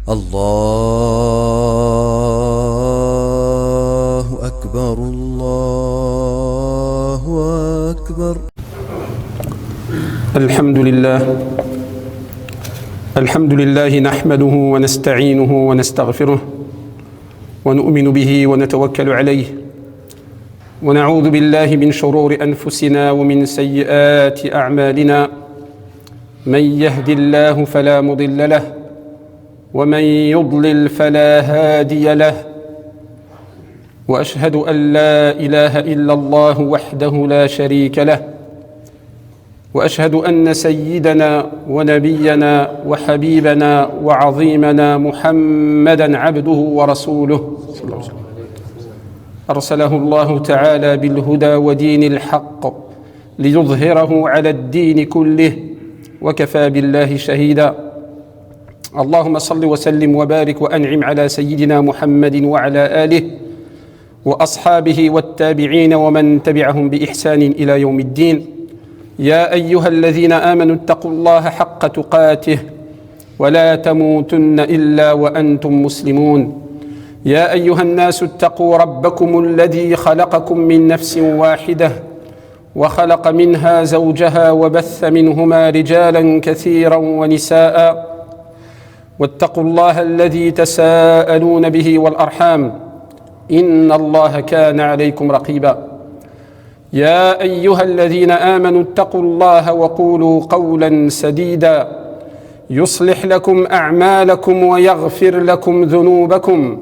الله أكبر الله أكبر. الحمد لله نحمده ونستعينه ونستغفره ونؤمن به ونتوكل عليه ونعوذ بالله من شرور أنفسنا ومن سيئات أعمالنا. من يهد الله فلا مضل له ومن يضلل فلا هادي له، وأشهد أن لا إله إلا الله وحده لا شريك له، وأشهد أن سيدنا ونبينا وحبيبنا وعظيمنا محمدًا عبده ورسوله صلى الله عليه وسلم أرسله الله تعالى بالهدى ودين الحق ليظهره على الدين كله وكفى بالله شهيدا. اللهم صل وسلم وبارك وأنعم على سيدنا محمد وعلى آله وأصحابه والتابعين ومن تبعهم بإحسان إلى يوم الدين. يا أيها الذين آمنوا اتقوا الله حق تقاته ولا تموتن إلا وأنتم مسلمون. يا أيها الناس اتقوا ربكم الذي خلقكم من نفس واحدة وخلق منها زوجها وبث منهما رجالا كثيرا ونساء، واتقوا الله الذي تساءلون به والأرحام إن الله كان عليكم رقيبا. يا أيها الذين آمنوا اتقوا الله وقولوا قولا سديدا يصلح لكم أعمالكم ويغفر لكم ذنوبكم،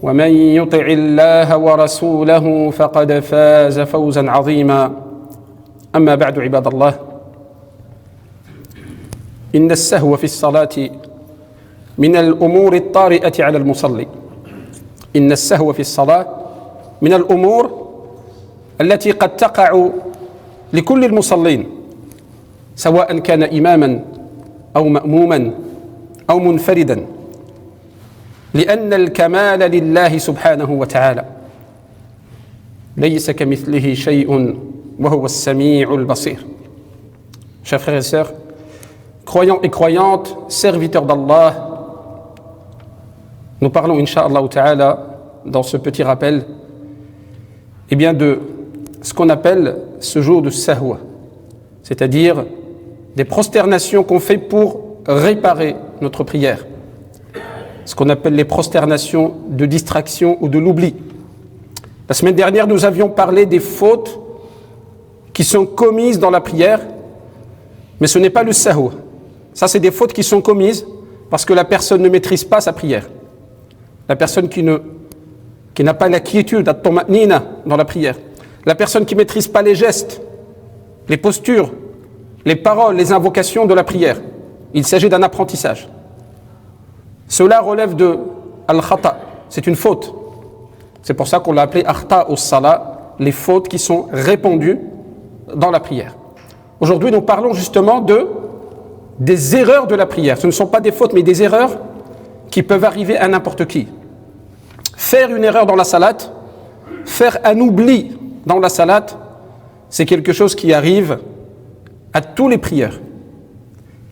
ومن يطع الله ورسوله فقد فاز فوزا عظيما. أما بعد عباد الله، إن السهو في الصلاة من الأمور الطارئة على المصلي. إن السهو في الصلاة من الأمور التي قد تقع لكل المصلين، سواء كان إماما أو مأموما أو منفردا، لأن الكمال لله سبحانه وتعالى، ليس كمثله شيء وهو السميع البصير. Chers frères et sœurs, croyants et croyantes, serviteurs d'Allah, nous parlons, Inch'Allah Ta'ala, dans ce petit rappel, eh bien de ce qu'on appelle ce jour de sahwa, c'est-à-dire des prosternations qu'on fait pour réparer notre prière, ce qu'on appelle les prosternations de distraction ou de l'oubli. La semaine dernière, nous avions parlé des fautes qui sont commises dans la prière, mais ce n'est pas le sahwa. Ça, c'est des fautes qui sont commises parce que la personne ne maîtrise pas sa prière. La personne qui n'a pas la quiétude, at-tuma'nina dans la prière. La personne qui ne maîtrise pas les gestes, les postures, les paroles, les invocations de la prière. Il s'agit d'un apprentissage. Cela relève de al-khata, c'est une faute. C'est pour ça qu'on l'a appelé akhta us-salah, les fautes qui sont répandues dans la prière. Aujourd'hui, nous parlons justement des erreurs de la prière. Ce ne sont pas des fautes, mais des erreurs qui peuvent arriver à n'importe qui. Faire une erreur dans la salate, faire un oubli dans la salate, c'est quelque chose qui arrive à tous les prieurs.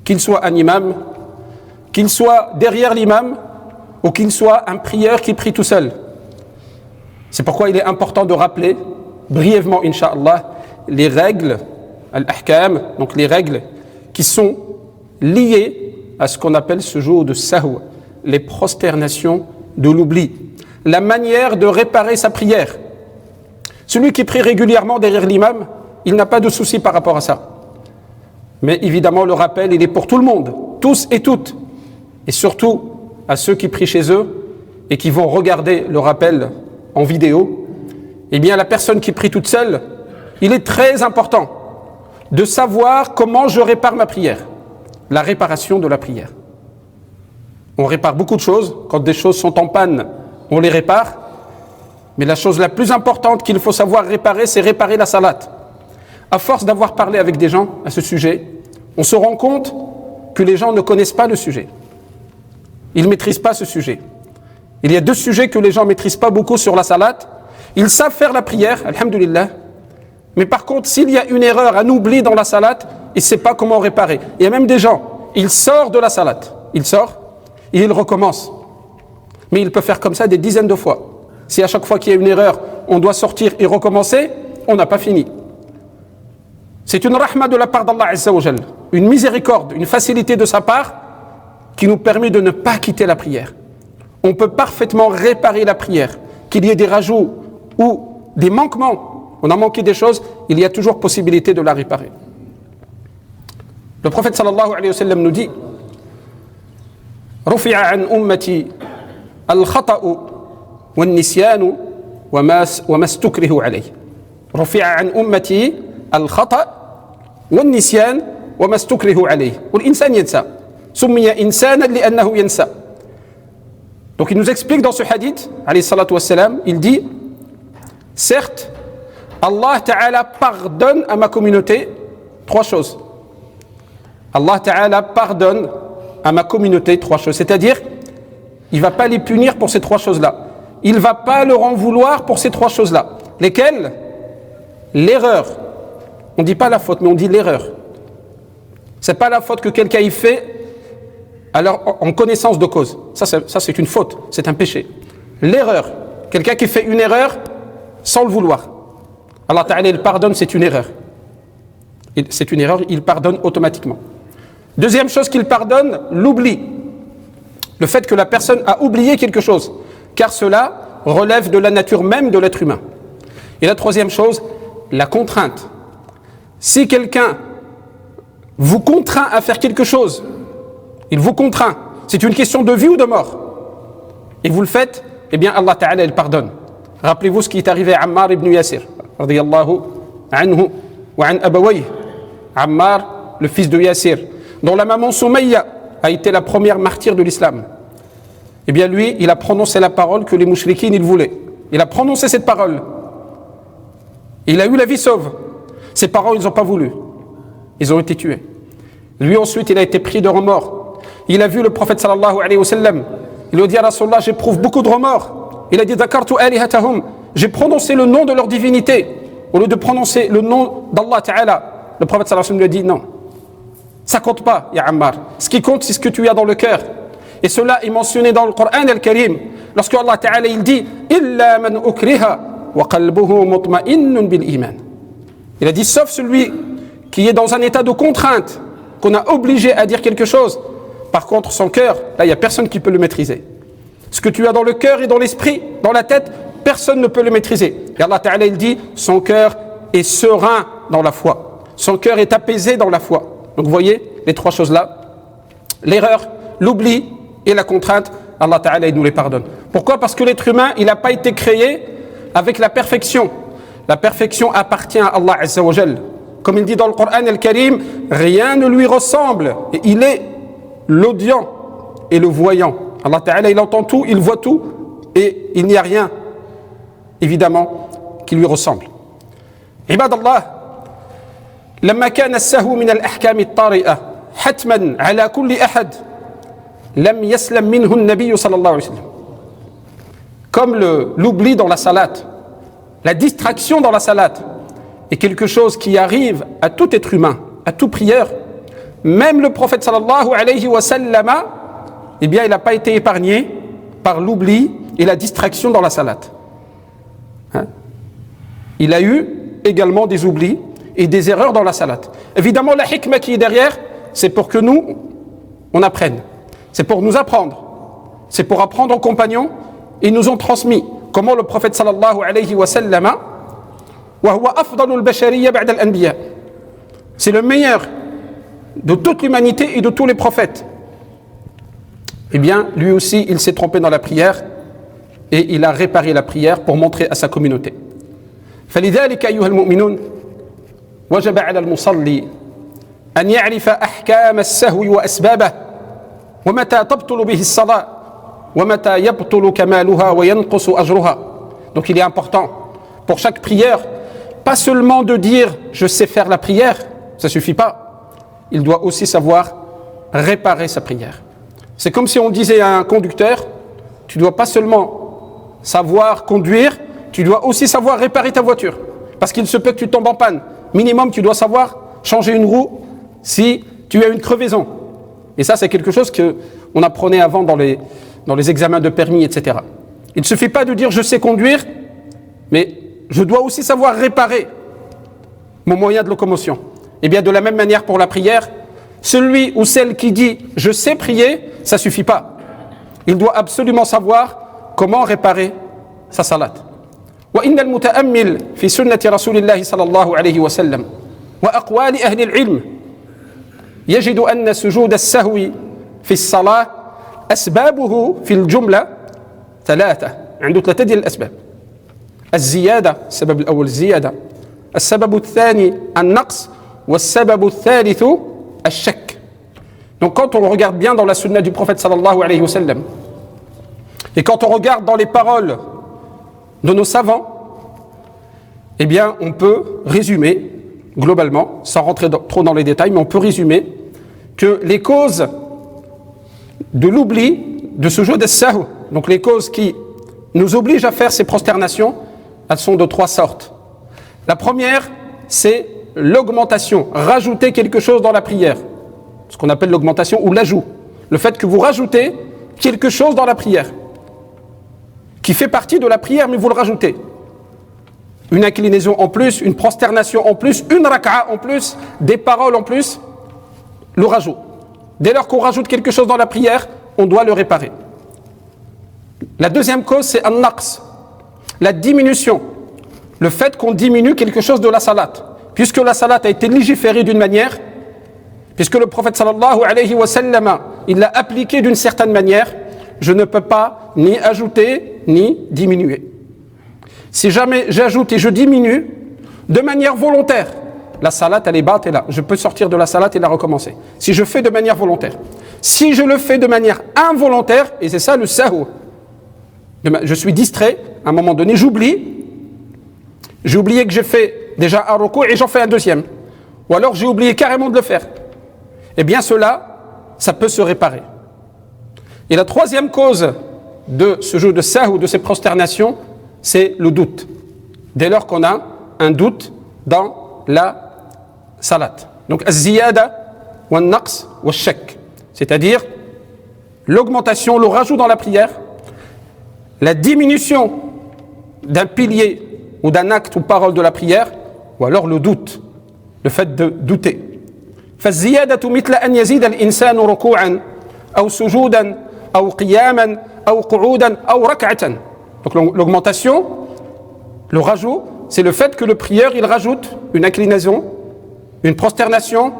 Qu'il soit un imam, qu'il soit derrière l'imam, ou qu'il soit un prieur qui prie tout seul. C'est pourquoi il est important de rappeler brièvement, Inch'Allah, les règles, al-ahkam, donc les règles qui sont liées à ce qu'on appelle ce jour de sahwa, les prosternations de l'oubli, la manière de réparer sa prière. Celui qui prie régulièrement derrière l'imam, il n'a pas de souci par rapport à ça. Mais évidemment, le rappel, il est pour tout le monde, tous et toutes, et surtout à ceux qui prient chez eux et qui vont regarder le rappel en vidéo. Eh bien, la personne qui prie toute seule, il est très important de savoir comment je répare ma prière, la réparation de la prière. On répare beaucoup de choses. Quand des choses sont en panne, on les répare. Mais la chose la plus importante qu'il faut savoir réparer, c'est réparer la salate. À force d'avoir parlé avec des gens à ce sujet, on se rend compte que les gens ne connaissent pas le sujet. Ils ne maîtrisent pas ce sujet. Il y a deux sujets que les gens ne maîtrisent pas beaucoup sur la salate. Ils savent faire la prière, alhamdoulilah. Mais par contre, s'il y a une erreur, un oubli dans la salate, ils ne savent pas comment réparer. Il y a même des gens, ils sortent de la salate. Ils sortent, et il recommence. Mais il peut faire comme ça des dizaines de fois. Si à chaque fois qu'il y a une erreur, on doit sortir et recommencer, on n'a pas fini. C'est une rahma de la part d'Allah Azza wa Jal, une miséricorde, une facilité de sa part qui nous permet de ne pas quitter la prière. On peut parfaitement réparer la prière. Qu'il y ait des rajouts ou des manquements, on a manqué des choses, il y a toujours possibilité de la réparer. Le prophète sallallahu alayhi wa sallam nous dit رفع عن أمتي الخطأ والنسيان وما استكره عليه. رفع عن أمتي الخطأ والنسيان وما استكره عليه. والإنسان ينسى. سمي إنسانا لأنه ينسى. Donc il nous explique dans ce hadith, alayhi salatu wassalam, il dit, certes, Allah Ta'ala pardonne à ma communauté trois choses. Allah Ta'ala pardonne à ma communauté trois choses. C'est-à-dire, il ne va pas les punir pour ces trois choses-là. Il ne va pas leur en vouloir pour ces trois choses-là. Lesquelles? L'erreur. On ne dit pas la faute, mais on dit l'erreur. Ce n'est pas la faute que quelqu'un y fait alors en connaissance de cause. Ça c'est une faute, c'est un péché. L'erreur. Quelqu'un qui fait une erreur sans le vouloir. Allah Ta'ala, il pardonne, c'est une erreur. C'est une erreur, il pardonne automatiquement. Deuxième chose qu'il pardonne, l'oubli. Le fait que la personne a oublié quelque chose, car cela relève de la nature même de l'être humain. Et la troisième chose, la contrainte. Si quelqu'un vous contraint à faire quelque chose, il vous contraint, c'est une question de vie ou de mort, et vous le faites, eh bien Allah Ta'ala, il pardonne. Rappelez-vous ce qui est arrivé à Ammar ibn Yasir, radiyallahu anhu wa an abawayh. Ammar, le fils de Yasir, dont la maman Soumaïa a été la première martyre de l'islam. Eh bien lui, il a prononcé la parole que les mouchrikines, ils voulaient. Il a prononcé cette parole. Il a eu la vie sauve. Ses parents, ils n'ont pas voulu. Ils ont été tués. Lui ensuite, il a été pris de remords. Il a vu le prophète sallallahu alayhi wa sallam. Il lui a dit à Rasulallah, j'éprouve beaucoup de remords. Il a dit, Dakartu alihatahum. J'ai prononcé le nom de leur divinité. Au lieu de prononcer le nom d'Allah Ta'ala. Le prophète sallallahu alayhi wa sallam lui a dit, non. Ça compte pas, ya Ammar. Ce qui compte, c'est ce que tu as dans le cœur. Et cela est mentionné dans le Coran al-Karim. Lorsque Allah Ta'ala, il dit, Illa man ukriha wa qalbuhu mutma'innun bil iman. Il a dit, sauf celui qui est dans un état de contrainte, qu'on a obligé à dire quelque chose. Par contre, son cœur, là, il n'y a personne qui peut le maîtriser. Ce que tu as dans le cœur et dans l'esprit, dans la tête, personne ne peut le maîtriser. Et Allah Ta'ala, il dit, son cœur est serein dans la foi. Son cœur est apaisé dans la foi. Donc vous voyez, les trois choses-là, l'erreur, l'oubli et la contrainte, Allah Ta'ala, il nous les pardonne. Pourquoi? Parce que l'être humain, il n'a pas été créé avec la perfection. La perfection appartient à Allah Azza wa Jal. Comme il dit dans le Coran al-Karim, rien ne lui ressemble. Et il est l'audient et le voyant. Allah Ta'ala, il entend tout, il voit tout, et il n'y a rien, évidemment, qui lui ressemble. Ibadallah, لما كان السهو من الأحكام الطارئة حتما على كل أحد لم يسلم منه النبي صلى الله عليه وسلم. Comme l'oubli dans la salate, la distraction dans la salate est quelque chose qui arrive à tout être humain, à tout prieur. Même le prophète sallallahu alayhi wa sallam, eh bien, il n'a pas été épargné par l'oubli et la distraction dans la salate. Hein? Il a eu également des oublis et des erreurs dans la salate. Évidemment, la hikmah qui est derrière, c'est pour que nous, on apprenne. C'est pour nous apprendre. C'est pour apprendre aux compagnons. Ils nous ont transmis comment le prophète sallallahu alayhi wa sallam, wa huwa afdalul bashariyya ba'da al-anbiya. C'est le meilleur de toute l'humanité et de tous les prophètes. Eh bien, lui aussi, il s'est trompé dans la prière et il a réparé la prière pour montrer à sa communauté. فلذلك أيها المؤمنون وجب على المصلي أن يعرف أحكام السهو وأسبابه ومتى تبطل به الصلاة ومتى يبطل كمالها وينقص أجرها. Donc il est important pour chaque prière, pas seulement de dire je sais faire la prière, ça suffit pas. Il doit aussi savoir réparer sa prière. C'est comme si on disait à un conducteur, tu dois pas seulement savoir conduire, tu dois aussi savoir réparer ta voiture. Parce qu'il se peut que tu tombes en panne. Minimum, tu dois savoir changer une roue si tu as une crevaison. Et ça, c'est quelque chose que on apprenait avant dans les examens de permis, etc. Il ne suffit pas de dire je sais conduire, mais je dois aussi savoir réparer mon moyen de locomotion. Et bien de la même manière pour la prière, celui ou celle qui dit je sais prier, ça ne suffit pas. Il doit absolument savoir comment réparer sa salat. وإن المتأمل في سنة رسول الله صلى الله عليه وسلم وأقوال أهل العلم يجد أن سجود السهو في الصلاة أسبابه في الجملة ثلاثة. عنده ثلاثة ديال الأسباب. الزيادة، السبب الأول الزيادة، السبب الثاني النقص، والسبب الثالث الشك. Donc quand on regarde bien dans la sunna du prophète sallallahu alayhi wa sallam, et quand on regarde dans les paroles de nos savants, eh bien on peut résumer globalement, sans rentrer trop dans les détails, mais on peut résumer que les causes de l'oubli de ce jeu de sahou, donc les causes qui nous obligent à faire ces prosternations, elles sont de trois sortes. La première, c'est l'augmentation, rajouter quelque chose dans la prière, ce qu'on appelle l'augmentation ou l'ajout, le fait que vous rajoutez quelque chose dans la prière, qui fait partie de la prière, mais vous le rajoutez. Une inclinaison en plus, une prosternation en plus, une raka'a en plus, des paroles en plus, le rajout. Dès lors qu'on rajoute quelque chose dans la prière, on doit le réparer. La deuxième cause, c'est an-naqs, la diminution, le fait qu'on diminue quelque chose de la salat. Puisque la salat a été légiférée d'une manière, puisque le prophète sallallahu alayhi wa sallam, il l'a appliquée d'une certaine manière, je ne peux pas ni ajouter ni diminuer. Si jamais j'ajoute et je diminue de manière volontaire, la salat elle est batela, je peux sortir de la salat et la recommencer. Si je fais de manière volontaire. Si je le fais de manière involontaire, et c'est ça le sahou, je suis distrait, à un moment donné j'oublie, j'ai oublié que j'ai fait déjà un recours et j'en fais un deuxième. Ou alors j'ai oublié carrément de le faire. Eh bien cela, ça peut se réparer. Et la troisième cause de ce jeu de sahou, de ces prosternations, c'est le doute. Dès lors qu'on a un doute dans la salat. Donc, az-ziyada, wa-naqs, wa-shak. C'est-à-dire l'augmentation, le rajout dans la prière, la diminution d'un pilier ou d'un acte ou parole de la prière, ou alors le doute, le fait de douter. فالزيادة مثل أن يزيد الإنسان ركوعا أو سجودا أو قياما أو قعودا أو ركعة. Donc l'augmentation, le rajout, c'est le fait que le prieur il rajoute une inclinaison, une prosternation,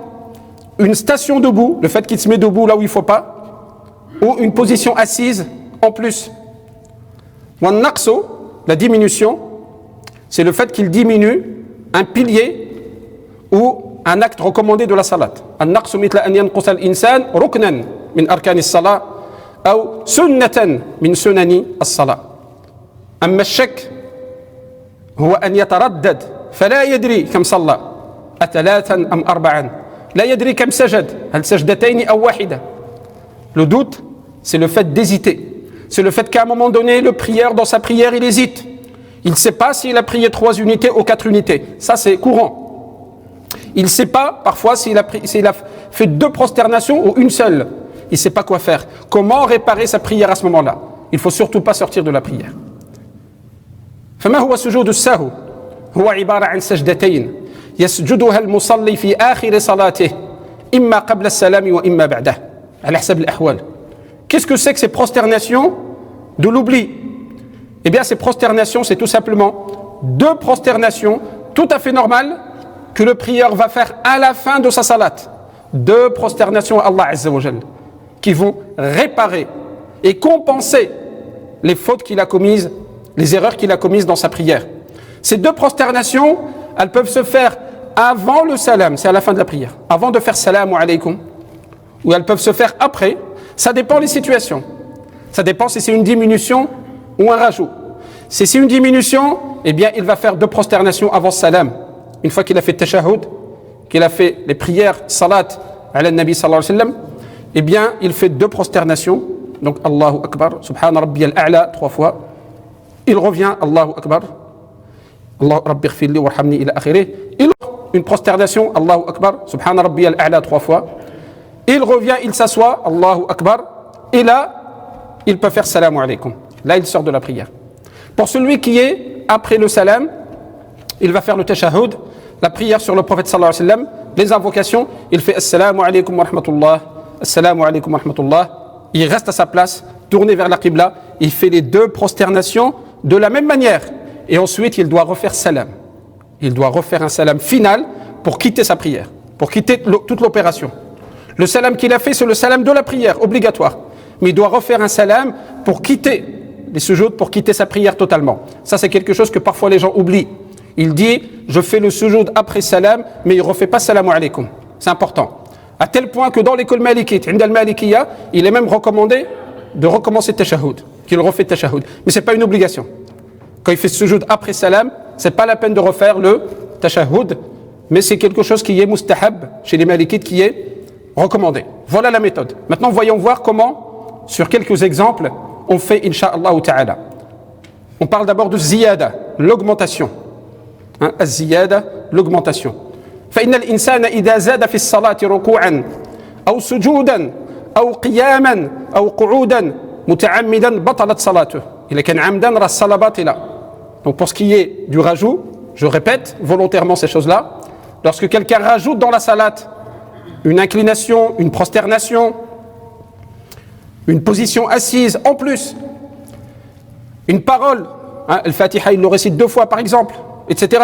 une station debout, le fait qu'il se met debout là où il ne faut pas, ou une position assise en plus. Wan-naqsu, la diminution, c'est le fait qu'il diminue un pilier ou un acte recommandé de la salat. An-naqsu mithla an yanqusa al-insan ruknan min arkani as-salat ou sunnatan min sunani as-salat. أما الشك هو أن يتردد فلا يدري كم صلى أثلاثا أم أربعا لا يدري كم سجد هل سجدتين أو واحدة. Le doute, c'est le fait d'hésiter. C'est le fait qu'à un moment donné, le prieur, dans sa prière, il hésite. Il ne sait pas s'il a prié 3 unités ou 4 unités. Ça, c'est courant. Il ne sait pas, parfois, s'il a fait 2 prosternations ou une seule. Il ne sait pas quoi faire. Comment réparer sa prière à ce moment-là? Il ne faut surtout pas sortir de la prière. فما هو سجود السهو؟ هو عبارة عن سجدتين يسجدها المصلي في آخر صلاته إما قبل السلام وإما بعده على حسب الأحوال. Qu'est-ce que c'est que ces prosternations de l'oubli? Eh bien ces prosternations c'est tout simplement 2 prosternations tout à fait normales que le prieur va faire à la fin de sa salat. 2 prosternations à Allah Azza wa Jal qui vont réparer et compenser les fautes qu'il a commises, les erreurs qu'il a commises dans sa prière. Ces 2 prosternations, elles peuvent se faire avant le salam, c'est à la fin de la prière, avant de faire salam alaykum, ou elles peuvent se faire après. Ça dépend des situations. Ça dépend si c'est une diminution ou un rajout. Si c'est une diminution, eh bien il va faire 2 prosternations avant salam. Une fois qu'il a fait tashahhud, qu'il a fait les prières salat ala nabi sallallahu alayhi wa sallam, eh bien il fait 2 prosternations. Donc Allahu Akbar, Subhana Rabbi al-A'la 3 fois. Il revient, Allahu Akbar, Allah Rabbi ighfirli warhamni ila akhirih. Il une prosternation, Allahu Akbar, Subhana Rabbi al-A'la 3 fois. Il revient, il s'assoit, Allahu Akbar, Et là, il peut faire salam alaykum. Là, il sort de la prière. Pour celui qui est après le salam, il va faire le tashahhud, la prière sur le prophète sallallahu alayhi wa sallam, les invocations, il fait assalamu alaykum wa rahmatullah, assalamu alaykum wa rahmatullah. Il reste à sa place, tourné vers la qibla, il fait les deux prosternations de la même manière. Et ensuite, il doit refaire salam. Il doit refaire un salam final pour quitter sa prière, pour quitter toute l'opération. Le salam qu'il a fait, c'est le salam de la prière, obligatoire. Mais il doit refaire un salam pour quitter les sujouds, pour quitter sa prière totalement. Ça, c'est quelque chose que parfois les gens oublient. Il dit, je fais le sujoud après salam, mais il ne refait pas salam alaykum. C'est important. À tel point que dans l'école malikite, Inda al-Malikiyya, il est même recommandé de recommencer tashahhud, qu'il refait tashahhud. Mais ce n'est pas une obligation. Quand il fait sujoud après salam, ce n'est pas la peine de refaire le tashahhud, mais c'est quelque chose qui est mustahab chez les malikites, qui est recommandé. Voilà la méthode. Maintenant, voyons voir comment, sur quelques exemples, on fait insha'Allah ta'ala. On parle d'abord de ziyada, l'augmentation. الزيادة l'augmentation فإن الإنسان إذا زاد في الصلاة ركوعا أو سجودا أو قياما أو قعودا متعمدا بطلت صلاته إذا كان عمدا راه الصلاة باطلة. Donc pour ce qui est du rajout, je répète volontairement ces choses-là, lorsque quelqu'un rajoute dans la salat une inclination, une prosternation, une position assise en plus, une parole, Al-Fatiha il le récite 2 fois par exemple, etc.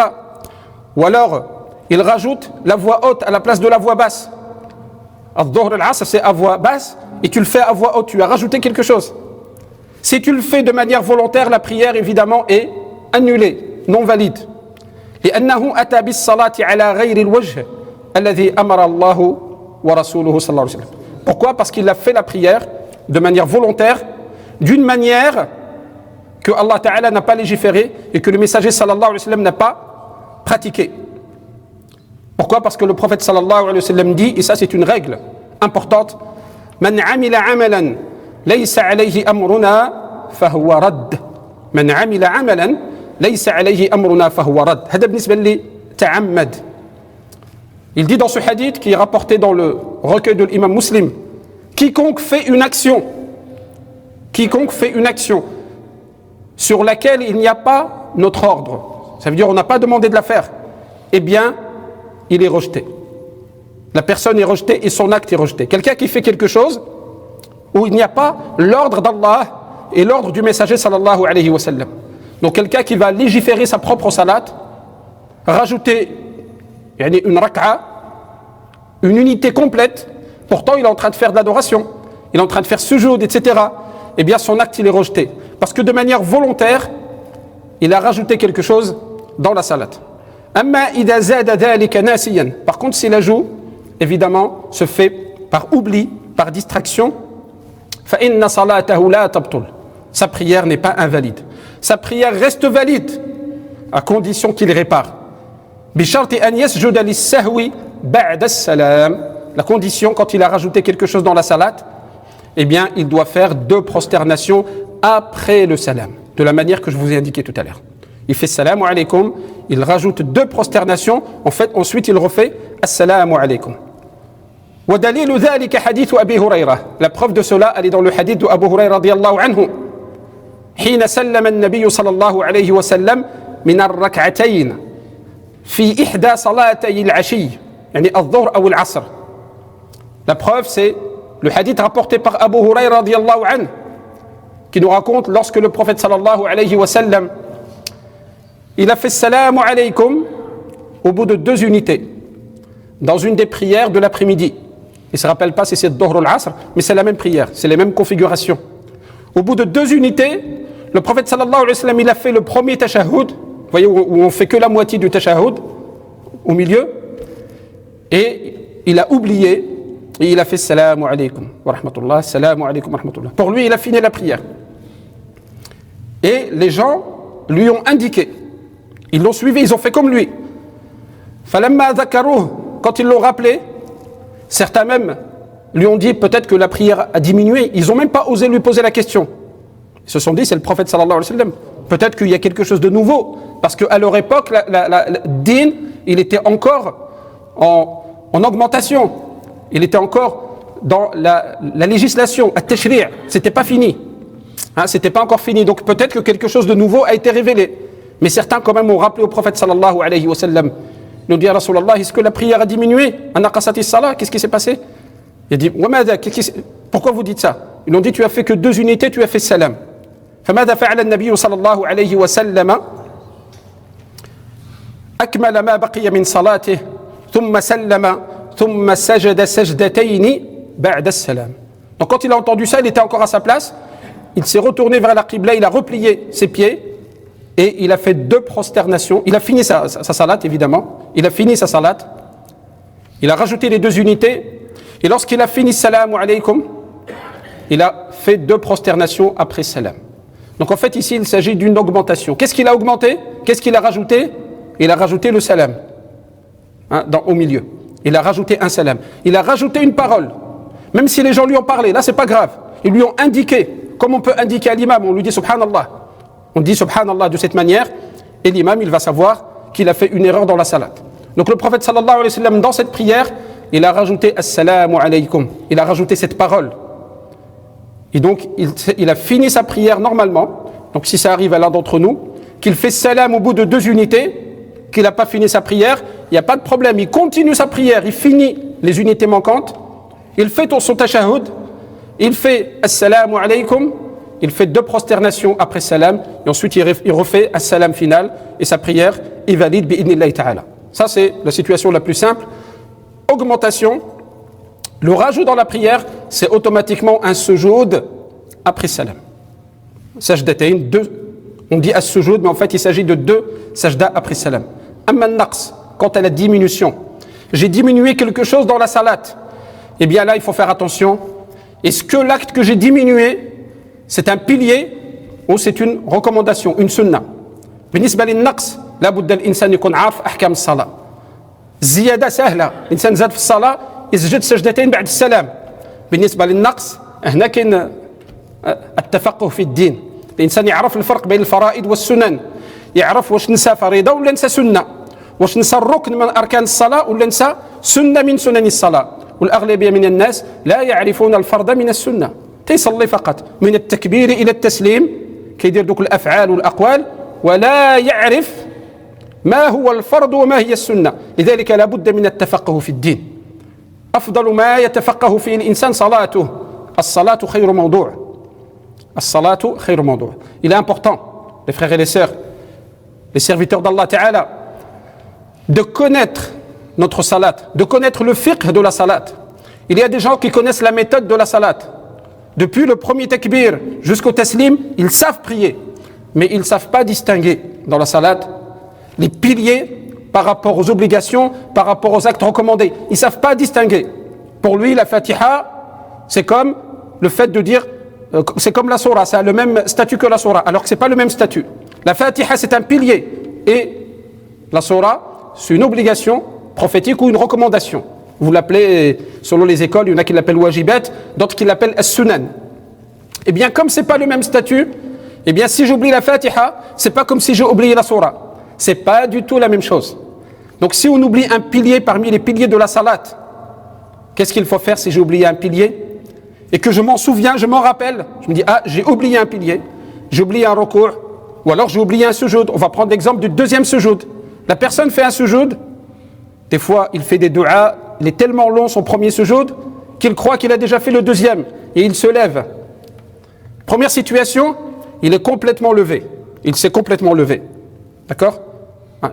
Ou alors, il rajoute la voix haute à la place de la voix basse. Al-Dhuhr al-Asr, c'est à voix basse, et tu le fais à voix haute, tu as rajouté quelque chose. Si tu le fais de manière volontaire, la prière, évidemment, est annulée, non valide. لأنه أتى بالصلاة على غير الوجه الذي أمر الله ورسوله صلى الله عليه وسلم. Pourquoi? Parce qu'il a fait la prière de manière volontaire, d'une manière que Allah Ta'ala n'a pas légiféré et que le messager sallallahu alayhi wa sallam n'a pas pratiqué. Pourquoi? Parce que le prophète sallallahu alayhi wa sallam dit, et ça c'est une règle importante, Man amila amalan laysa alayhi amruna fahuwa radd. Man amila amalan laysa alayhi amruna fahuwa radd. Hada bnisba li ta'ammad. Il dit dans ce hadith qui est rapporté dans le recueil de l'imam Muslim, quiconque fait une action sur laquelle il n'y a pas notre ordre, ça veut dire on n'a pas demandé de la faire, eh bien, il est rejeté. La personne est rejetée et son acte est rejeté. Quelqu'un qui fait quelque chose où il n'y a pas l'ordre d'Allah et l'ordre du messager sallallahu alayhi wa sallam. Donc quelqu'un qui va légiférer sa propre salat, rajouter une rak'a, une unité complète, pourtant il est en train de faire de l'adoration, il est en train de faire sujoud, etc. Eh bien son acte il est rejeté. Parce que de manière volontaire, il a rajouté quelque chose dans la salat. Par contre, si l'ajout, évidemment, se fait par oubli, par distraction, sa prière n'est pas invalide. Sa prière reste valide, à condition qu'il répare. La condition, quand il a rajouté quelque chose dans la salat, eh bien, il doit faire 2 prosternations après le salam, de la manière que je vous ai indiqué tout à l'heure. Il fait salam alaykum, il rajoute 2 prosternations, en fait, ensuite il refait assalamu alaykum. ودليل ذلك حديث أبي هريرة. La preuve de cela, elle est dans le hadith de Abu Hurayra radiyallahu anhu. حين سلم النبي صلى الله عليه وسلم من الركعتين في إحدى صلاتي العشي يعني الظهر أو العصر. La preuve, c'est le hadith rapporté par Abu Hurayra radiyallahu anhu, qui nous raconte lorsque le prophète sallallahu alayhi wa sallam il a fait salam alaykum au bout de 2 unités dans une des prières de l'après-midi. Il ne se rappelle pas si c'est Dhuhr ou al-Asr, mais c'est la même prière, c'est les mêmes configurations. Au bout de 2 unités, le prophète sallallahu alayhi wa sallam il a fait le premier tashahhud, vous voyez où on fait que la moitié du tashahhud au milieu, et il a oublié et il a fait salam alaykum wa rahmatullah, salam alaykum wa rahmatullah. Pour lui, il a fini la prière. Et les gens lui ont indiqué, ils l'ont suivi, ils ont fait comme lui. Falamma dhakaruh, quand ils l'ont rappelé, certains même lui ont dit peut-être que la prière a diminué, ils n'ont même pas osé lui poser la question. Ils se sont dit c'est le prophète sallallahu alayhi wa sallam, peut-être qu'il y a quelque chose de nouveau, parce qu'à leur époque, le din, il était encore en augmentation, il était encore dans la législation, at-tashri', c'était pas fini. C'était pas encore fini. Donc peut-être que quelque chose de nouveau a été révélé. Mais certains quand même ont rappelé au prophète sallallahu alayhi wa sallam. Ils ont dit à Rasulallah, est-ce que la prière a diminué? Anaqasati salah, qu'est-ce qui s'est passé? Il a dit, pourquoi vous dites ça? Ils ont dit, tu as fait que 2 unités, tu as fait salam. فماذا فعل النبي صلى الله عليه وسلم أكمل ما بقي من صلاته ثم سلم ثم سجد سجدتين بعد السلام. Donc quand il a entendu ça, il était encore à sa place. Il s'est retourné vers la qibla, il a replié ses pieds et il a fait 2 prosternations. Il a fini sa salat, évidemment. Il a fini sa salat. Il a rajouté les 2 unités. Et lorsqu'il a fini salam alaykum, il a fait 2 prosternations après salam. Donc en fait ici il s'agit d'une augmentation. Qu'est-ce qu'il a augmenté? Qu'est-ce qu'il a rajouté? Il a rajouté le salam au milieu. Il a rajouté un salam. Il a rajouté une parole. Même si les gens lui ont parlé, là c'est pas grave. Ils lui ont indiqué, comme on peut indiquer à l'imam, on lui dit subhanallah. On dit subhanallah de cette manière et l'imam il va savoir qu'il a fait une erreur dans la salat. Donc le prophète sallallahu alayhi wa sallam dans cette prière, il a rajouté assalamu alaykum. Il a rajouté cette parole. Et donc, il a fini sa prière normalement. Donc, si ça arrive à l'un d'entre nous, qu'il fait salam au bout de 2 unités, qu'il n'a pas fini sa prière, il n'y a pas de problème. Il continue sa prière, il finit les unités manquantes, il fait son tashahhud, il fait assalamu alaykum, il fait 2 prosternations après salam, et ensuite il refait assalam final, et sa prière est valide bi'idnillahi ta'ala. Ça, c'est la situation la plus simple. Augmentation. Le rajout dans la prière, c'est automatiquement un sujoud après salam. Sajdatayn, 2. On dit as-sujoud, mais en fait il s'agit de 2 sajda après salam. Amma an-naqs, quant à la diminution. J'ai diminué quelque chose dans la salat. Eh bien là, il faut faire attention. Est-ce que l'acte que j'ai diminué, c'est un pilier ou c'est une recommandation, une sunna? بالنسبة للنقص لابد الإنسان يكون عارف أحكام الصلاة. زيادة سهلة، الإنسان زاد في الصلاة يسجد سجدتين بعد السلام. بالنسبة للنقص هنا كاين التفقه في الدين. الإنسان يعرف الفرق بين الفرائض والسنن، يعرف واش نسى فريضة ولا نسى سنة، واش نسى الركن من أركان الصلاة ولا نسى سنة من سنن الصلاة. والأغلبية من الناس لا يعرفون الفرض من السنة، تيصلي فقط من التكبير إلى التسليم، كيدير دوك الأفعال والأقوال ولا يعرف ما هو الفرض وما هي السنة. لذلك لا بد من التفقه في الدين. أفضل ما يتفقه فيه الإنسان صلاته. الصلاة خير موضوع. الصلاة خير موضوع. Il est important, les frères et les sœurs, les serviteurs d'Allah Ta'ala, de connaître notre salat, de connaître le fiqh de la salat. Il y a des gens qui connaissent la méthode de la salat. Depuis le premier takbir jusqu'au taslim, ils savent prier, mais ils ne savent pas distinguer dans la salat les piliers par rapport aux obligations, par rapport aux actes recommandés. Ils ne savent pas distinguer. Pour lui, la Fatiha, c'est comme le fait de dire, c'est comme la Sourate, ça a le même statut que la Sourate, alors que ce n'est pas le même statut. La Fatiha, c'est un pilier, et la Sourate, c'est une obligation prophétique ou une recommandation. Vous l'appelez, selon les écoles, il y en a qui l'appellent wajibat, d'autres qui l'appellent as-sunan. Eh bien, comme ce n'est pas le même statut, eh bien, si j'oublie la Fatiha, ce n'est pas comme si j'ai oublié la Sourate. Ce n'est pas du tout la même chose. Donc, si on oublie un pilier parmi les piliers de la salat, qu'est-ce qu'il faut faire si j'ai oublié un pilier et que je m'en souviens, je m'en rappelle? Je me dis, ah, j'ai oublié un pilier, j'ai oublié un recours, ou alors j'ai oublié un sujoud. On va prendre l'exemple du 2e sujoud. La personne fait un sujoud, des fois, il fait des du'as, il est tellement long son premier sujoud qu'il croit qu'il a déjà fait le 2e et il se lève. Première situation, il est complètement levé. Il s'est complètement levé. D'accord?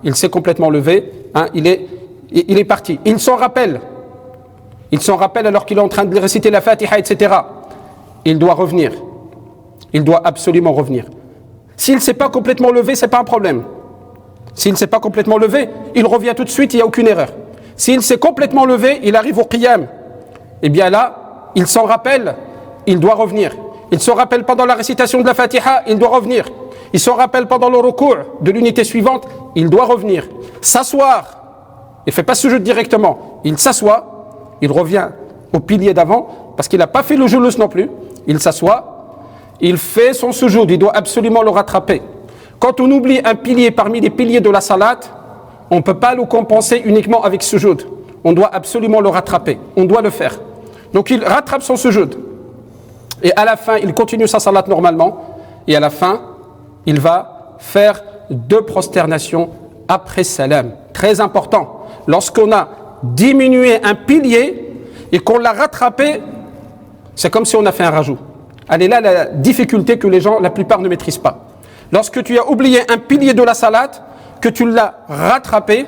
Il s'est complètement levé. Il est parti. Il s'en rappelle. Il s'en rappelle alors qu'il est en train de réciter la Fatiha, etc. Il doit revenir. Il doit absolument revenir. S'il ne s'est pas complètement levé, ce n'est pas un problème. S'il ne s'est pas complètement levé, il revient tout de suite, il n'y a aucune erreur. S'il s'est complètement levé, il arrive au qiyam. Eh bien là, il s'en rappelle, il doit revenir. Il se rappelle pendant la récitation de la Fatiha, il doit revenir. Il se rappelle pendant le recours de l'unité suivante, il doit revenir. S'asseoir, il ne fait pas ce jeu directement. Il s'assoit, il revient au pilier d'avant, parce qu'il n'a pas fait le julus non plus. Il s'assoit, il fait son sujoud, il doit absolument le rattraper. Quand on oublie un pilier parmi les piliers de la salat, on ne peut pas le compenser uniquement avec sujoud. On doit absolument le rattraper, on doit le faire. Donc il rattrape son sujoud. Et à la fin, il continue sa salat normalement. Et à la fin, il va faire 2 prosternations après salam. Très important. Lorsqu'on a diminué un pilier et qu'on l'a rattrapé, c'est comme si on a fait un rajout. Elle est là la difficulté que la plupart ne maîtrisent pas. Lorsque tu as oublié un pilier de la salat, que tu l'as rattrapé,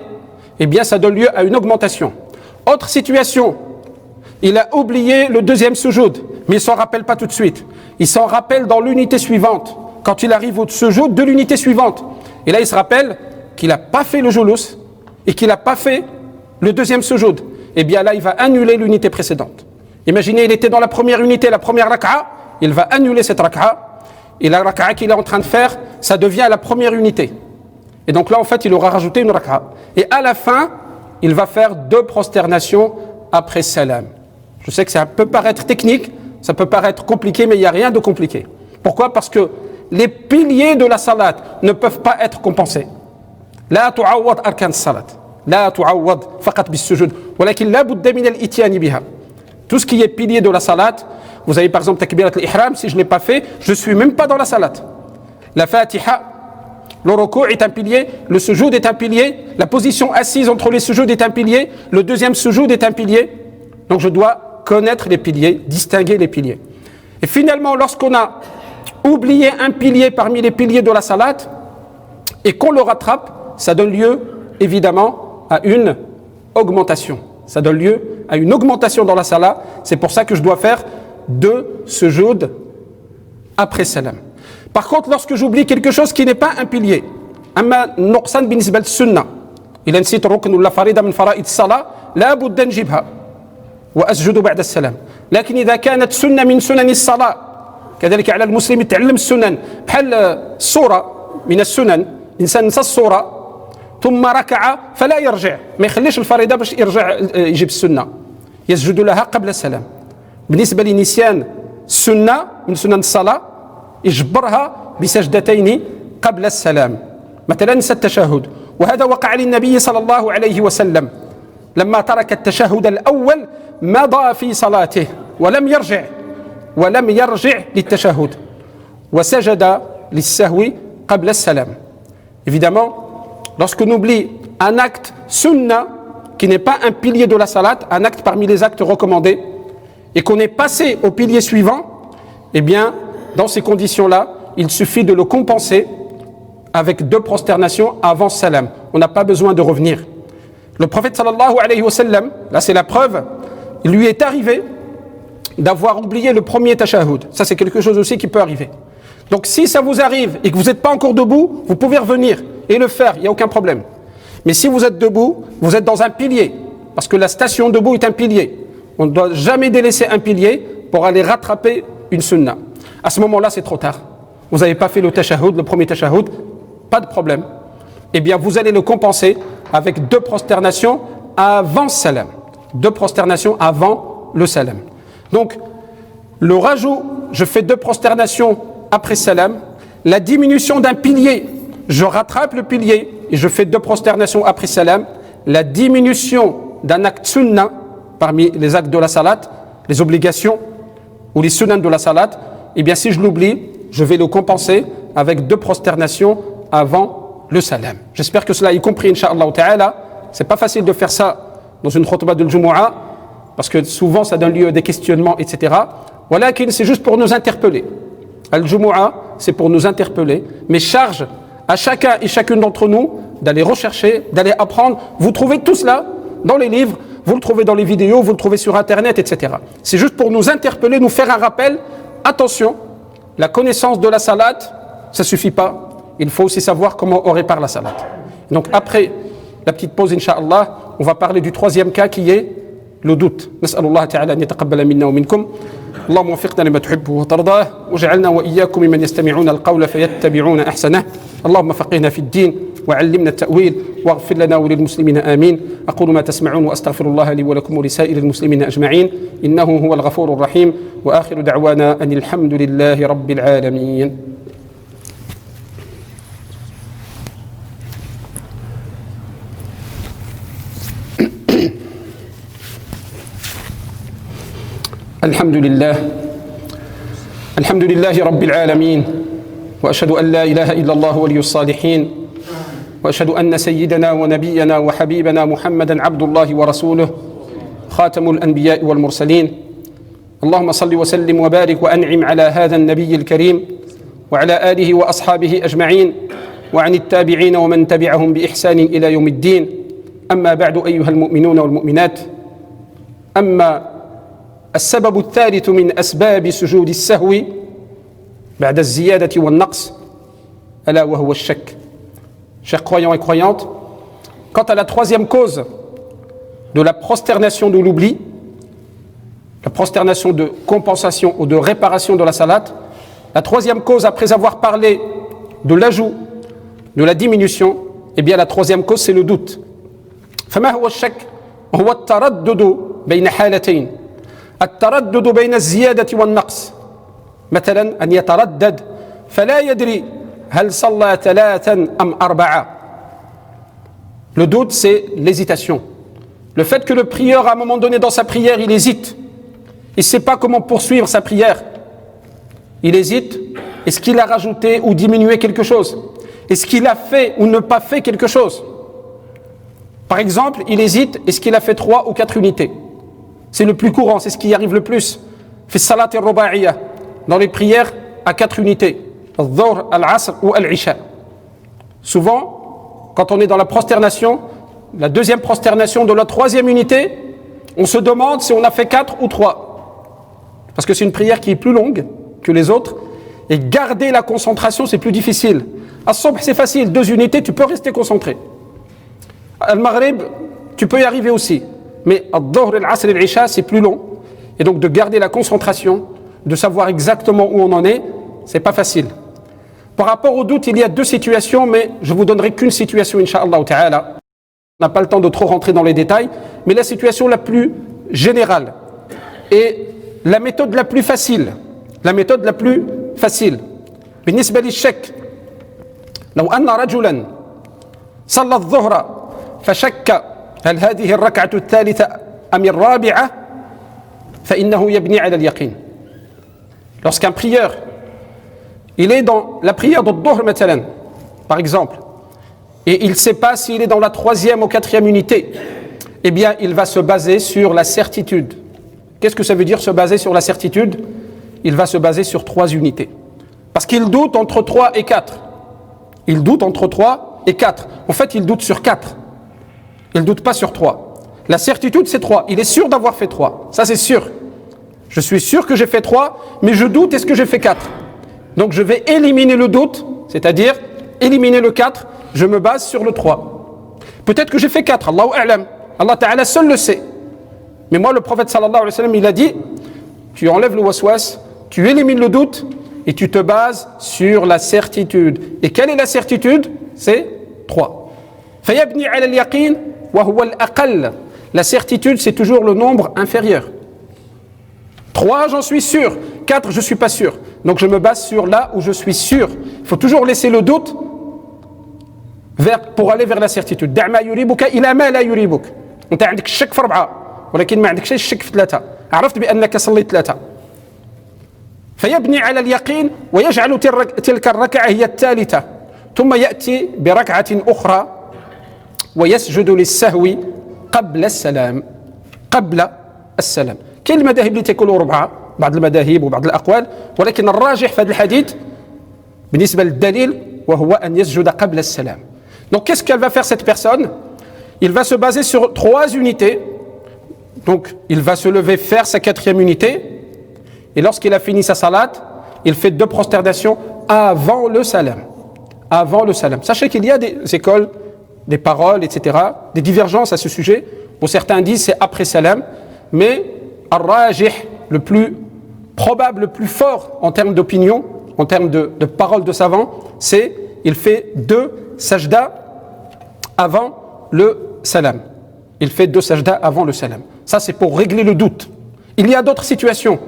eh bien ça donne lieu à une augmentation. Autre situation, il a oublié le 2e sujoud, mais il ne s'en rappelle pas tout de suite. Il s'en rappelle dans l'unité suivante, quand il arrive au sujoud de l'unité suivante. Et là il se rappelle qu'il n'a pas fait le julus et qu'il n'a pas fait le 2e sujoud. Eh bien là il va annuler l'unité précédente. Imaginez, il était dans la première unité, la première raka'a, il va annuler cette raka'a, et la raka'a qu'il est en train de faire, ça devient la première unité. Et donc là, en fait, il aura rajouté une raka'a. Et à la fin, il va faire 2 prosternations après salam. Je sais que ça peut paraître technique, ça peut paraître compliqué, mais il n'y a rien de compliqué. Pourquoi? Parce que les piliers de la salat ne peuvent pas être compensés. La tu'awwad arkan salat. La tu'awwad faqat bis sujud. Walakin la budda min al-ityan biha. Tout ce qui est pilier de la salat, vous avez par exemple takbirat al-ihram, si je ne l'ai pas fait, je ne suis même pas dans la salat. La fatiha, le ruku' est un pilier, le sujoud est un pilier, la position assise entre les sujouds est un pilier, le 2e sujoud est un pilier. Donc je dois connaître les piliers, distinguer les piliers. Et finalement, lorsqu'on a oublié un pilier parmi les piliers de la salat et qu'on le rattrape, ça donne lieu évidemment à une augmentation. Ça donne lieu à une augmentation dans la salat. C'est pour ça que je dois faire 2 sujouds après salam. Par contre, lorsque j'oublie quelque chose qui n'est pas un pilier, أما النقصان بالنسبة للسنة إذا نسيت ركن ولا فريضة من فرائض الصلاة لا بد نجيبها وأسجد بعد السلام. لكن إذا كانت سنة من سنن الصلاة كذلك على المسلم يتعلم السنن بحال الصورة من السنن، إنسان نسى الصورة ثم ركع فلا يرجع، ما يخليش الفريضة باش يرجع يجيب السنة، يسجد لها قبل السلام. بالنسبة لنسيان السنة من سنن الصلاة يجبرها بسجدتين قبل السلام. مثلا نسى التشهد، وهذا وقع للنبي صلى الله عليه وسلم لما ترك التشهد الأول مضى في صلاته ولم يرجع للتشهد وسجد للسهو قبل السلام. Évidemment, lorsqu'on oublie un acte sunna qui n'est pas un pilier de la salat, un acte parmi les actes recommandés, et qu'on est passé au pilier suivant, eh bien, dans ces conditions-là, il suffit de le compenser avec 2 prosternations avant salam. On n'a pas besoin de revenir. Le prophète sallallahu alayhi wa sallam, là c'est la preuve, il lui est arrivé d'avoir oublié le premier tashahhud. Ça c'est quelque chose aussi qui peut arriver. Donc si ça vous arrive et que vous n'êtes pas encore debout, vous pouvez revenir et le faire, il n'y a aucun problème. Mais si vous êtes debout, vous êtes dans un pilier, parce que la station debout est un pilier. On ne doit jamais délaisser un pilier pour aller rattraper une sunna. À ce moment-là, c'est trop tard. Vous n'avez pas fait le tashahhud, le premier tashahhud, pas de problème. Eh bien, vous allez le compenser avec 2 prosternations avant salam. 2 prosternations avant le salam. Donc, le rajout, je fais 2 prosternations après salam. La diminution d'un pilier, je rattrape le pilier et je fais 2 prosternations après salam. La diminution d'un acte sunna, parmi les actes de la salat, les obligations ou les sunnans de la salat, eh bien si je l'oublie, je vais le compenser avec 2 prosternations avant le salam. J'espère que cela est compris, incha'Allah ta'ala. C'est pas facile de faire ça dans une khutbah de Jumu'ah, parce que souvent ça donne lieu à des questionnements, etc. Walakin, c'est juste pour nous interpeller. Al-Jumu'ah, c'est pour nous interpeller, mais charge à chacun et chacune d'entre nous d'aller rechercher, d'aller apprendre. Vous trouvez tout cela dans les livres, vous le trouvez dans les vidéos, vous le trouvez sur Internet, etc. C'est juste pour nous interpeller, nous faire un rappel. Attention, la connaissance de la salat, ça ne suffit pas. Il faut aussi savoir comment on répare la salat. Donc après la petite pause, incha'Allah, on va parler du 3e cas qui est le doute. نسأل الله تعالى أن يتقبل منا ومنكم. اللهم وفقنا لما تحبه وترضاه واجعلنا وإياكم ممن يستمعون القول فيتبعون أحسنه. اللهم فقهنا في الدين وعلمنا التأويل واغفر لنا وللمسلمين آمين. أقول ما تسمعون وأستغفر الله لي ولكم ولسائر المسلمين أجمعين إنه هو الغفور الرحيم وآخر دعوانا أن الحمد لله رب العالمين. الحمد لله رب العالمين وأشهد أن لا إله إلا الله ولي الصالحين وأشهد أن سيدنا ونبينا وحبيبنا محمدا عبد الله ورسوله خاتم الأنبياء والمرسلين اللهم صل وسلم وبارك وأنعم على هذا النبي الكريم وعلى آله وأصحابه أجمعين وعن التابعين ومن تبعهم بإحسان إلى يوم الدين أما بعد أيها المؤمنون والمؤمنات أما السبب الثالث من أسباب سجود السهو بعد الزيادة والنقص ألا وهو الشك. Chers croyants et croyantes, quant à la troisième cause de la prosternation de l'oubli, la prosternation de compensation ou de réparation de la salat, la troisième cause après avoir parlé de l'ajout, de la diminution, eh bien la troisième cause c'est le doute. فما هو الشك؟ هو التردد بين حالتين، التردد بين الزيادة والنقص، مثلا أن يتردد فلا يدري هل صلى ثلاثا أم أربعة. Le doute c'est l'hésitation, le fait que le prieur à un moment donné dans sa prière il hésite, il ne sait pas comment poursuivre sa prière, il hésite, est-ce qu'il a rajouté ou diminué quelque chose, est-ce qu'il a fait ou ne pas fait quelque chose. Par exemple, il hésite, est-ce qu'il a fait 3 ou 4 unités? C'est le plus courant, c'est ce qui arrive le plus. Fi salat al-ruba'iyya, dans les prières à 4 unités, al-dhuhr, al-asr ou al-isha. Souvent, quand on est dans la prosternation, la deuxième prosternation de la troisième unité, on se demande si on a fait 4 ou 3. Parce que c'est une prière qui est plus longue que les autres, et garder la concentration, c'est plus difficile. As-subh, c'est facile, 2 unités, tu peux rester concentré. Al-Maghrib, tu peux y arriver aussi. Mais Al-Dhuhr, Al-Asr et Al-Isha, c'est plus long. Et donc de garder la concentration, de savoir exactement où on en est, c'est pas facile. Par rapport au doute, il y a 2 situations, mais je vous donnerai qu'une situation, Inch'Allah Ta'ala. On n'a pas le temps de trop rentrer dans les détails, mais la situation la plus générale et la méthode la plus facile. La méthode la plus facile. بالنسبة للشك لو أن رجلا صلى الظهر فشك هل هذه الركعة الثالثة أم الرابعة فإنه يبني على اليقين. Lorsqu'un prieur il est dans la prière de Dhuhr مثلا, par exemple, et il ne sait pas s'il est dans la 3e ou 4e unité, eh bien il va se baser sur la certitude. Qu'est-ce que ça veut dire se baser sur la certitude? Il va se baser sur 3 unités. Parce qu'il doute entre 3 et 4. Il doute entre 3 et 4. En fait, il doute sur 4. Il ne doute pas sur 3. La certitude, c'est 3. Il est sûr d'avoir fait 3. Ça, c'est sûr. Je suis sûr que j'ai fait 3, mais je doute, est-ce que j'ai fait 4? Donc, je vais éliminer le doute, c'est-à-dire éliminer le 4. Je me base sur le 3. Peut-être que j'ai fait 4. Allahu a'lam. Allah Ta'ala seul le sait. Mais moi, le prophète sallallahu alayhi wa sallam, il a dit, tu enlèves le waswas, tu élimines le doute et tu te bases sur la certitude. Et quelle est la certitude? C'est 3. فيبني على اليقين وهو الأقل. La certitude, c'est toujours le nombre inférieur. 3, j'en suis sûr. 4, je ne suis pas sûr. Donc je me base sur là où je suis sûr. Il faut toujours laisser le doute pour aller vers la certitude. دع ما يريبك إلى ما لا يريبك. أنت عندك الشك في 4 ولكن ما عندك شيء الشك في 3. عرفت بأنك صليت 3. فيبني على اليقين ويجعل تلك الركعة هي الثالثة ثم يأتي بركعة أخرى ويسجد للسهو قبل السلام. قبل السلام. كاين المذاهب اللي تيكونوا 4، بعض المذاهب وبعض الأقوال، ولكن الراجح في هذا الحديث بالنسبة للدليل وهو أن يسجد قبل السلام. Donc qu'est-ce qu'elle va faire cette personne? Il va se baser sur 3 unités. Donc il va se lever, faire sa 4e unité, et lorsqu'il a fini sa salat, il fait 2 prosternations avant le salam. Avant le salam. Sachez qu'il y a des écoles, des paroles, etc., des divergences à ce sujet, où certains disent c'est après salam, mais al-rajih, le plus probable, le plus fort en termes d'opinion, en termes de paroles de savants, c'est il fait 2 sajdas avant le salam. Il fait 2 sajdas avant le salam. Ça, c'est pour régler le doute. Il y a d'autres situations,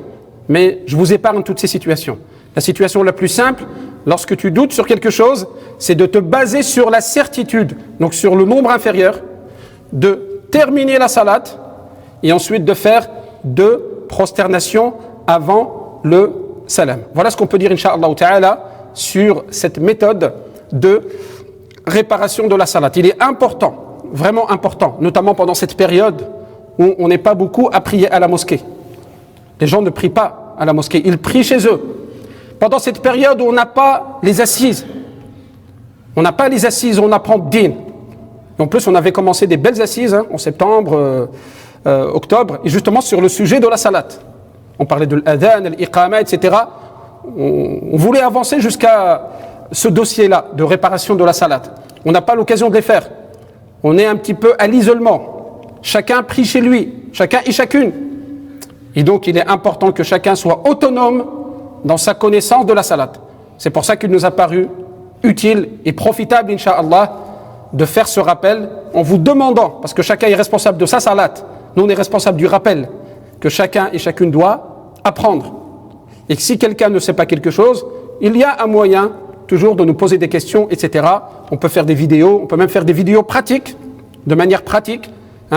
mais je vous épargne toutes ces situations. La situation la plus simple, lorsque tu doutes sur quelque chose, c'est de te baser sur la certitude, donc sur le nombre inférieur, de terminer la salat et ensuite de faire 2 prosternation avant le salam. Voilà ce qu'on peut dire, incha'Allah ta'ala, sur cette méthode de réparation de la salat. Il est important, vraiment important, notamment pendant cette période où on n'est pas beaucoup à prier à la mosquée. Les gens ne prient pas à la mosquée, ils prient chez eux. Pendant cette période où on n'a pas les assises, on apprend din. En plus, on avait commencé des belles assises en septembre, octobre, et justement sur le sujet de la salat. On parlait de l'adhan, l'iqama, etc. On voulait avancer jusqu'à ce dossier-là de réparation de la salat. On n'a pas l'occasion de les faire. On est un petit peu à l'isolement. Chacun prie chez lui, chacun et chacune. Et donc, il est important que chacun soit autonome dans sa connaissance de la salat. C'est pour ça qu'il nous a paru utile et profitable, incha'Allah, de faire ce rappel en vous demandant, parce que chacun est responsable de sa salat, nous on est responsable du rappel que chacun et chacune doit apprendre. Et que si quelqu'un ne sait pas quelque chose, il y a un moyen toujours de nous poser des questions, etc. On peut faire des vidéos, on peut même faire des vidéos pratiques, de manière pratique,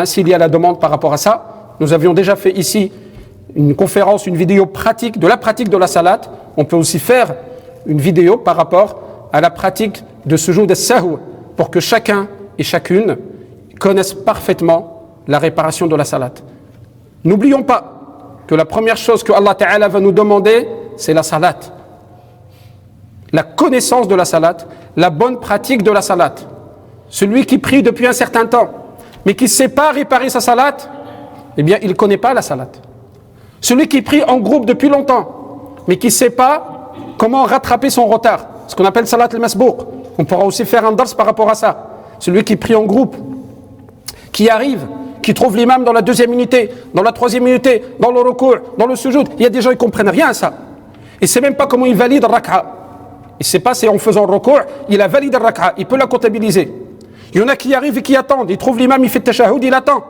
s'il y a la demande par rapport à ça. Nous avions déjà fait ici une conférence, une vidéo pratique de la salat. On peut aussi faire une vidéo par rapport à la pratique de sujoud as-sahw pour que chacun et chacune connaissent parfaitement la réparation de la salat. N'oublions pas que la première chose que Allah Ta'ala va nous demander, c'est la salat. La connaissance de la salat, la bonne pratique de la salat. Celui qui prie depuis un certain temps, mais qui ne sait pas réparer sa salat, eh bien, il ne connaît pas la salat. Celui qui prie en groupe depuis longtemps, mais qui ne sait pas comment rattraper son retard, ce qu'on appelle salat al-masbouq. On pourra aussi faire un dars par rapport à ça. Celui qui prie en groupe, qui arrive, qui trouve l'imam dans la deuxième unité, dans la troisième unité, dans le ruku', dans le sujoud. Il y a des gens qui ne comprennent rien à ça. Et ne sait même pas comment il valide le rak'a. Il ne sait pas si en faisant le ruku', il a validé le rak'a. Il peut la comptabiliser. Il y en a qui arrivent et qui attendent. Ils trouvent l'imam, il fait tashahhud, il attend.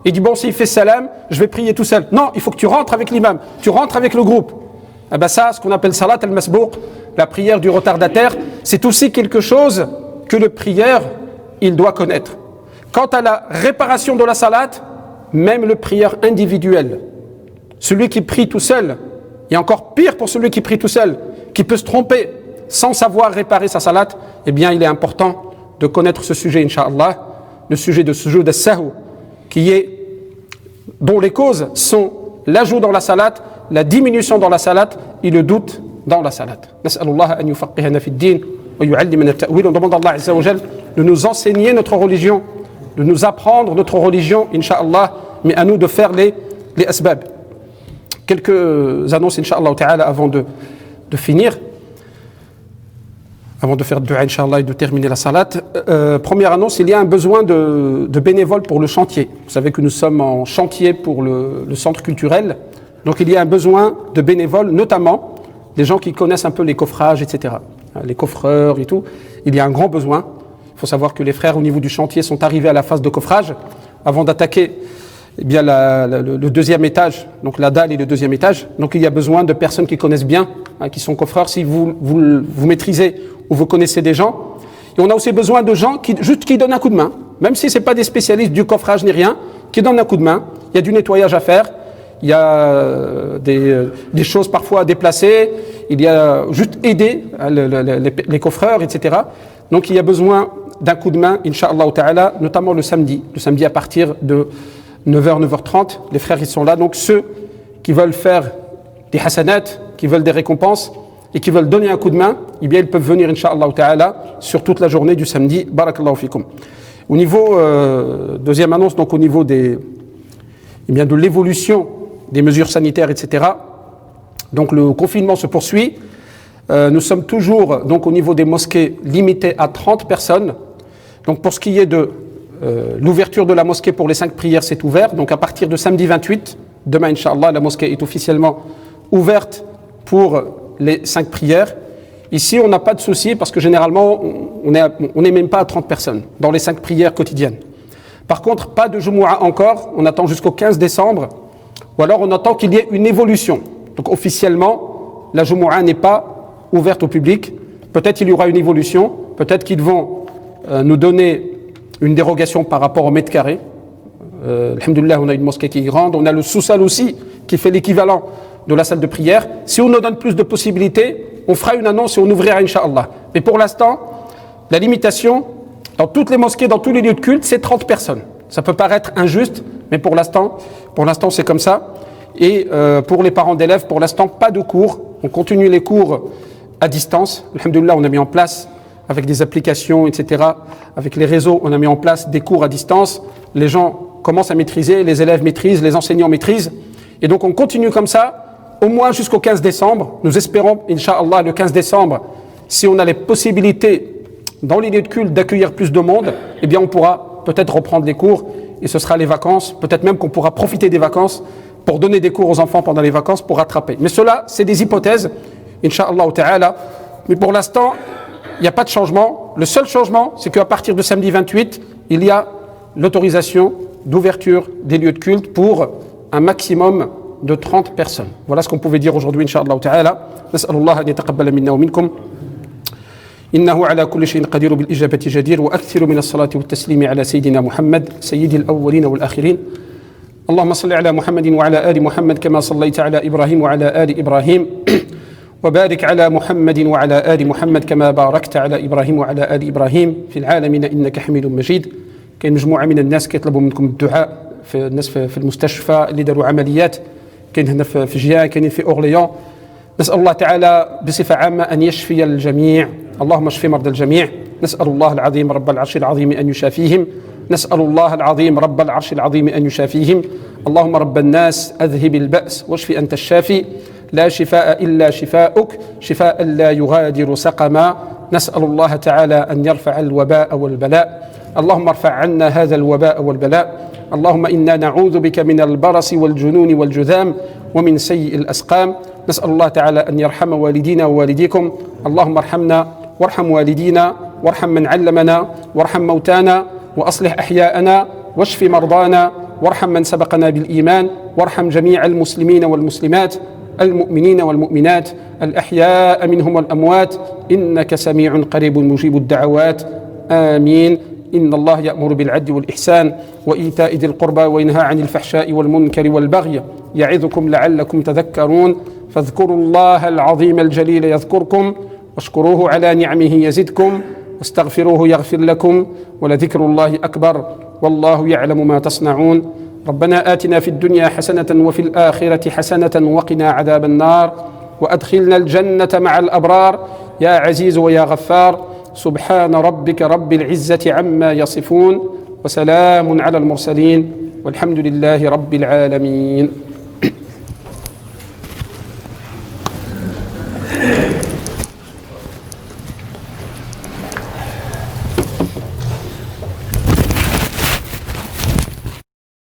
Il dit bon, s'il fait salam, je vais prier tout seul. Non, il faut que tu rentres avec l'imam. Tu rentres avec le groupe. Eh ben ça, ce qu'on appelle salat al-masbouq, la prière du retardataire, c'est aussi quelque chose que le prieur, il doit connaître. Quant à la réparation de la salat, même le prieur individuel, celui qui prie tout seul, et encore pire pour celui qui prie tout seul, qui peut se tromper sans savoir réparer sa salat, eh bien il est important de connaître ce sujet, incha'Allah, le sujet de sujoud as-sahw, dont les causes sont l'ajout dans la salat, la diminution dans la salat et le doute dans la salat. Nas'alullah an yufaqqihana fi ad-din wa yu'allimana at-ta'wil. On demande à Allah Azza wa Jal de nous enseigner notre religion, de nous apprendre notre religion, incha'Allah, mais à nous de faire les asbab. Quelques annonces, incha'Allah ta'ala, avant de finir, avant de faire dua, incha'Allah, et de terminer la salat. Première annonce, il y a un besoin de bénévoles pour le chantier. Vous savez que nous sommes en chantier pour le centre culturel. Donc il y a un besoin de bénévoles, notamment des gens qui connaissent un peu les coffrages, etc. Les coffreurs et tout. Il y a un grand besoin. Il faut savoir que les frères au niveau du chantier sont arrivés à la phase de coffrage avant d'attaquer bien le deuxième étage, donc la dalle et le deuxième étage. Donc il y a besoin de personnes qui connaissent bien, qui sont coffreurs. Si vous maîtrisez ou vous connaissez des gens. Et on a aussi besoin de gens qui donnent un coup de main, même si ce n'est pas des spécialistes du coffrage ni rien, qui donnent un coup de main. Il y a du nettoyage à faire. Il y a des choses parfois à déplacer, il y a juste aider les coffreurs, etc. Donc il y a besoin d'un coup de main, incha'Allah ta'ala, notamment le samedi à partir de 9h, 9h30, les frères ils sont là. Donc ceux qui veulent faire des hasanat, qui veulent des récompenses et qui veulent donner un coup de main, eh bien ils peuvent venir, incha'Allah ta'ala, sur toute la journée du samedi. Barakallahu fikum. Au niveau, deuxième annonce, donc au niveau de l'évolution des mesures sanitaires, etc. Donc le confinement se poursuit. Nous sommes toujours, donc au niveau des mosquées, limités à 30 personnes. Donc pour ce qui est de l'ouverture de la mosquée pour les 5 prières, c'est ouvert. Donc à partir de samedi 28, demain, Inch'Allah, la mosquée est officiellement ouverte pour les 5 prières. Ici, on n'a pas de souci parce que généralement, on n'est même pas à 30 personnes dans les 5 prières quotidiennes. Par contre, pas de Jumu'ah encore. On attend jusqu'au 15 décembre. Ou alors on attend qu'il y ait une évolution. Donc officiellement, la Jumu'ah n'est pas ouverte au public. Peut-être il y aura une évolution. Peut-être qu'ils vont nous donner une dérogation par rapport au mètre carré. Alhamdulillah, on a une mosquée qui est grande. On a le sous-sol aussi qui fait l'équivalent de la salle de prière. Si on nous donne plus de possibilités, on fera une annonce et on ouvrira, Inch'Allah. Mais pour l'instant, la limitation, dans toutes les mosquées, dans tous les lieux de culte, c'est 30 personnes. Ça peut paraître injuste, mais pour l'instant, c'est comme ça. Et pour les parents d'élèves, pour l'instant, pas de cours. On continue les cours à distance. Alhamdoulilah, on a mis en place, avec des applications, etc., avec les réseaux, on a mis en place des cours à distance. Les gens commencent à maîtriser, les élèves maîtrisent, les enseignants maîtrisent. Et donc on continue comme ça, au moins jusqu'au 15 décembre. Nous espérons, Inch'Allah, le 15 décembre, si on a les possibilités dans les lieux de culte d'accueillir plus de monde, eh bien on pourra peut-être reprendre les cours et ce sera les vacances. Peut-être même qu'on pourra profiter des vacances pour donner des cours aux enfants pendant les vacances pour rattraper. Mais cela, c'est des hypothèses, Inch'Allah ta'ala. Mais pour l'instant, il n'y a pas de changement. Le seul changement, c'est qu'à partir de samedi 28, il y a l'autorisation d'ouverture des lieux de culte pour un maximum de 30 personnes. Voilà ce qu'on pouvait dire aujourd'hui, Inch'Allah ta'ala. Nas'alullah an yataqabbala minna wa minkum. إنه على كل شيء قدير بالإجابة جدير وأكثر من الصلاة والتسليم على سيدنا محمد سيد الأولين والآخرين اللهم صل على محمد وعلى آل محمد كما صليت على إبراهيم وعلى آل إبراهيم وبارك على محمد وعلى آل محمد كما باركت على إبراهيم وعلى آل إبراهيم في العالمين إنك حميد مجيد. كاين مجموعة من الناس كيطلبوا منكم الدعاء في الناس في المستشفى اللي داروا عمليات كاين هنا في جيان كاين في أورليون. نسأل الله تعالى بصفة عامة أن يشفي الجميع. اللهم اشف مرضى الجميع. نسأل الله العظيم رب العرش العظيم أن يشافيهم. نسأل الله العظيم رب العرش العظيم أن يشافيهم. اللهم رب الناس أذهب البأس واشف أنت الشافي لا شفاء إلا شفاؤك شفاء لا يغادر سقما. نسأل الله تعالى أن يرفع الوباء والبلاء. اللهم ارفع عنا هذا الوباء والبلاء. اللهم إنا نعوذ بك من البرص والجنون والجذام ومن سيء الأسقام. نسأل الله تعالى أن يرحم والدينا ووالديكم. اللهم ارحمنا وارحم والدينا وارحم من علمنا وارحم موتانا وأصلح أحياءنا واشف مرضانا وارحم من سبقنا بالإيمان وارحم جميع المسلمين والمسلمات المؤمنين والمؤمنات الأحياء منهم والأموات إنك سميع قريب مجيب الدعوات آمين. إن الله يأمر بالعدل والإحسان وإيتاء ذي القربى وينهى عن الفحشاء والمنكر والبغي يعظكم لعلكم تذكرون. فاذكروا الله العظيم الجليل يذكركم واشكروه على نعمه يزدكم واستغفروه يغفر لكم ولذكر الله أكبر والله يعلم ما تصنعون. ربنا آتنا في الدنيا حسنة وفي الآخرة حسنة وقنا عذاب النار وأدخلنا الجنة مع الأبرار يا عزيز ويا غفار. سبحان ربك رب العزة عما يصفون وسلام على المرسلين والحمد لله رب العالمين.